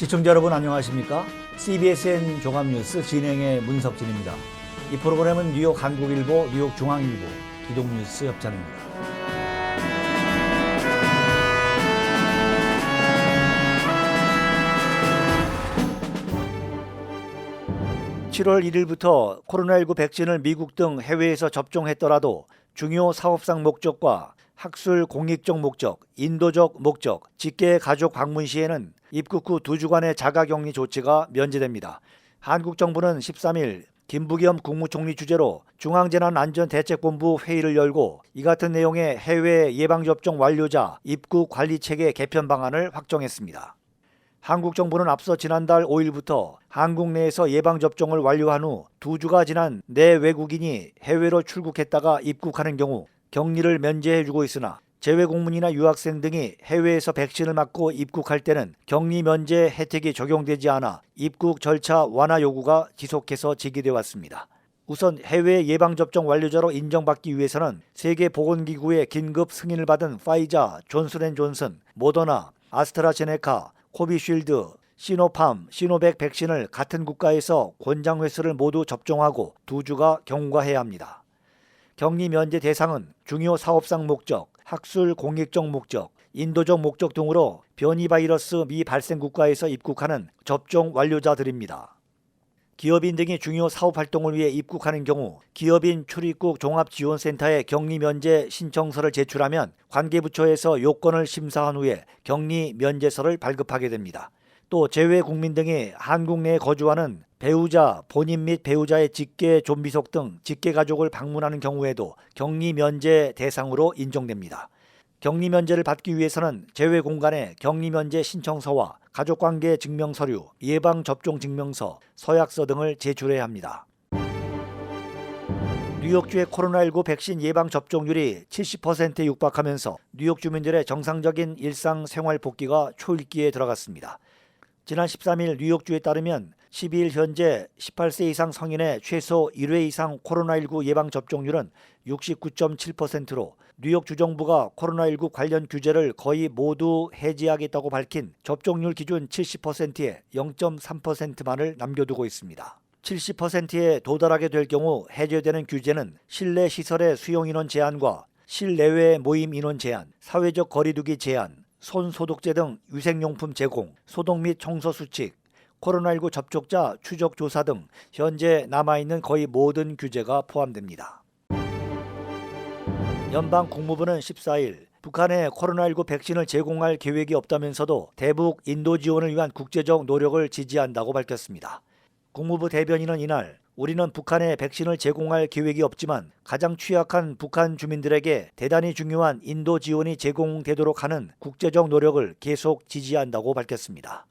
시청자 여러분 안녕하십니까? CBSN 종합뉴스 진행의 문석진입니다. 이 프로그램은 뉴욕 한국일보, 뉴욕 중앙일보, 기동뉴스 협찬입니다. 7월 1일부터 코로나19 백신을 미국 등 해외에서 접종했더라도 중요 사업상 목적과 학술 공익적 목적, 인도적 목적, 직계 가족 방문 시에는 입국 후 2주간의 자가격리 조치가 면제됩니다. 한국 정부는 13일 김부겸 국무총리 주재로 중앙재난안전대책본부 회의를 열고 이 같은 내용의 해외 예방접종 완료자 입국 관리체계 개편 방안을 확정했습니다. 한국 정부는 앞서 지난달 5일부터 한국 내에서 예방접종을 완료한 후 2주가 지난 내 외국인이 해외로 출국했다가 입국하는 경우 격리를 면제해주고 있으나 재외공무원이나 유학생 등이 해외에서 백신을 맞고 입국할 때는 격리 면제 혜택이 적용되지 않아 입국 절차 완화 요구가 지속해서 제기되어 왔습니다. 우선 해외 예방접종 완료자로 인정받기 위해서는 세계보건기구의 긴급 승인을 받은 파이자, 존슨앤존슨, 모더나, 아스트라제네카, 코비쉴드, 시노팜, 시노백 백신을 같은 국가에서 권장 횟수를 모두 접종하고 2주가 경과해야 합니다. 격리 면제 대상은 중요 사업상 목적, 학술 공익적 목적, 인도적 목적 등으로 변이 바이러스 미발생 국가에서 입국하는 접종 완료자들입니다. 기업인 등이 중요 사업 활동을 위해 입국하는 경우 기업인 출입국 종합지원센터에 격리 면제 신청서를 제출하면 관계부처에서 요건을 심사한 후에 격리 면제서를 발급하게 됩니다. 또 재외 국민 등이 한국 내에 거주하는 배우자, 본인 및 배우자의 직계 좀비속 등 직계 가족을 방문하는 경우에도 격리 면제 대상으로 인정됩니다. 격리 면제를 받기 위해서는 재외 공간에 격리 면제 신청서와 가족관계 증명서류, 예방접종 증명서, 서약서 등을 제출해야 합니다. 뉴욕주의 코로나19 백신 예방 접종률이 70%에 육박하면서 뉴욕 주민들의 정상적인 일상생활 복귀가 초읽기에 들어갔습니다. 지난 13일 뉴욕주에 따르면 12일 현재 18세 이상 성인의 최소 1회 이상 코로나19 예방 접종률은 69.7%로 뉴욕 주정부가 코로나19 관련 규제를 거의 모두 해제하겠다고 밝힌 접종률 기준 70%에 0.3%만을 남겨두고 있습니다. 70%에 도달하게 될 경우 해제되는 규제는 실내 시설의 수용 인원 제한과 실내외 모임 인원 제한, 사회적 거리두기 제한, 손 소독제 등 위생용품 제공, 소독 및 청소 수칙, 코로나19 접촉자 추적 조사 등 현재 남아있는 거의 모든 규제가 포함됩니다. 연방 국무부는 14일 북한에 코로나19 백신을 제공할 계획이 없다면서도 대북 인도 지원을 위한 국제적 노력을 지지한다고 밝혔습니다. 국무부 대변인은 이날 우리는 북한에 백신을 제공할 계획이 없지만 가장 취약한 북한 주민들에게 대단히 중요한 인도 지원이 제공되도록 하는 국제적 노력을 계속 지지한다고 밝혔습니다.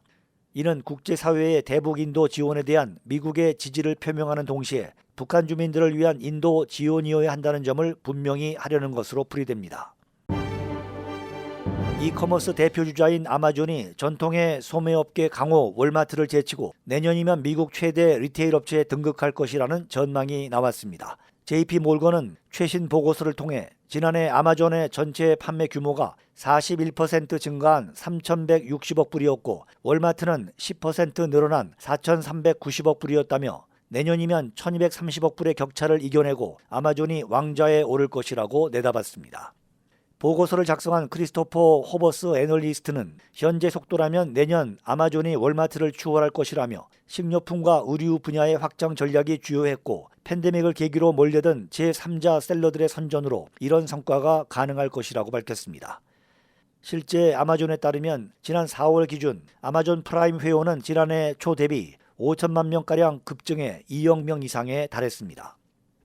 이는 국제사회의 대북 인도 지원에 대한 미국의 지지를 표명하는 동시에 북한 주민들을 위한 인도 지원이어야 한다는 점을 분명히 하려는 것으로 풀이됩니다. 이커머스 대표주자인 아마존이 전통의 소매업계 강호 월마트를 제치고 내년이면 미국 최대 리테일 업체에 등극할 것이라는 전망이 나왔습니다. JP몰건은 최신 보고서를 통해 지난해 아마존의 전체 판매 규모가 41% 증가한 3,160억 불이었고 월마트는 10% 늘어난 4,390억 불이었다며 내년이면 1,230억 불의 격차를 이겨내고 아마존이 왕좌에 오를 것이라고 내다봤습니다. 보고서를 작성한 크리스토퍼 호버스 애널리스트는 현재 속도라면 내년 아마존이 월마트를 추월할 것이라며 식료품과 의류 분야의 확장 전략이 주요했고 팬데믹을 계기로 몰려든 제3자 셀러들의 선전으로 이런 성과가 가능할 것이라고 밝혔습니다. 실제 아마존에 따르면 지난 4월 기준 아마존 프라임 회원은 지난해 초 대비 5천만 명가량 급증해 2억 명 이상에 달했습니다.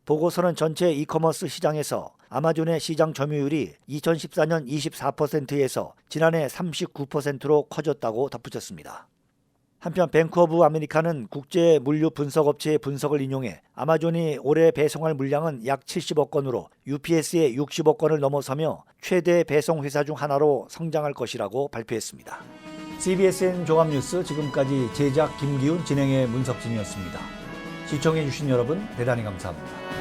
보고서는 전체 이커머스 시장에서 아마존의 시장 점유율이 2014년 24%에서 지난해 39%로 커졌다고 덧붙였습니다. 한편 뱅크 오브 아메리카는 국제 물류 분석업체의 분석을 인용해 아마존이 올해 배송할 물량은 약 70억 건으로 UPS의 60억 건을 넘어서며 최대 배송 회사 중 하나로 성장할 것이라고 발표했습니다. CBSN 종합뉴스 지금까지 제작 김기훈 진행의 문석진이었습니다. 시청해주신 여러분 대단히 감사합니다.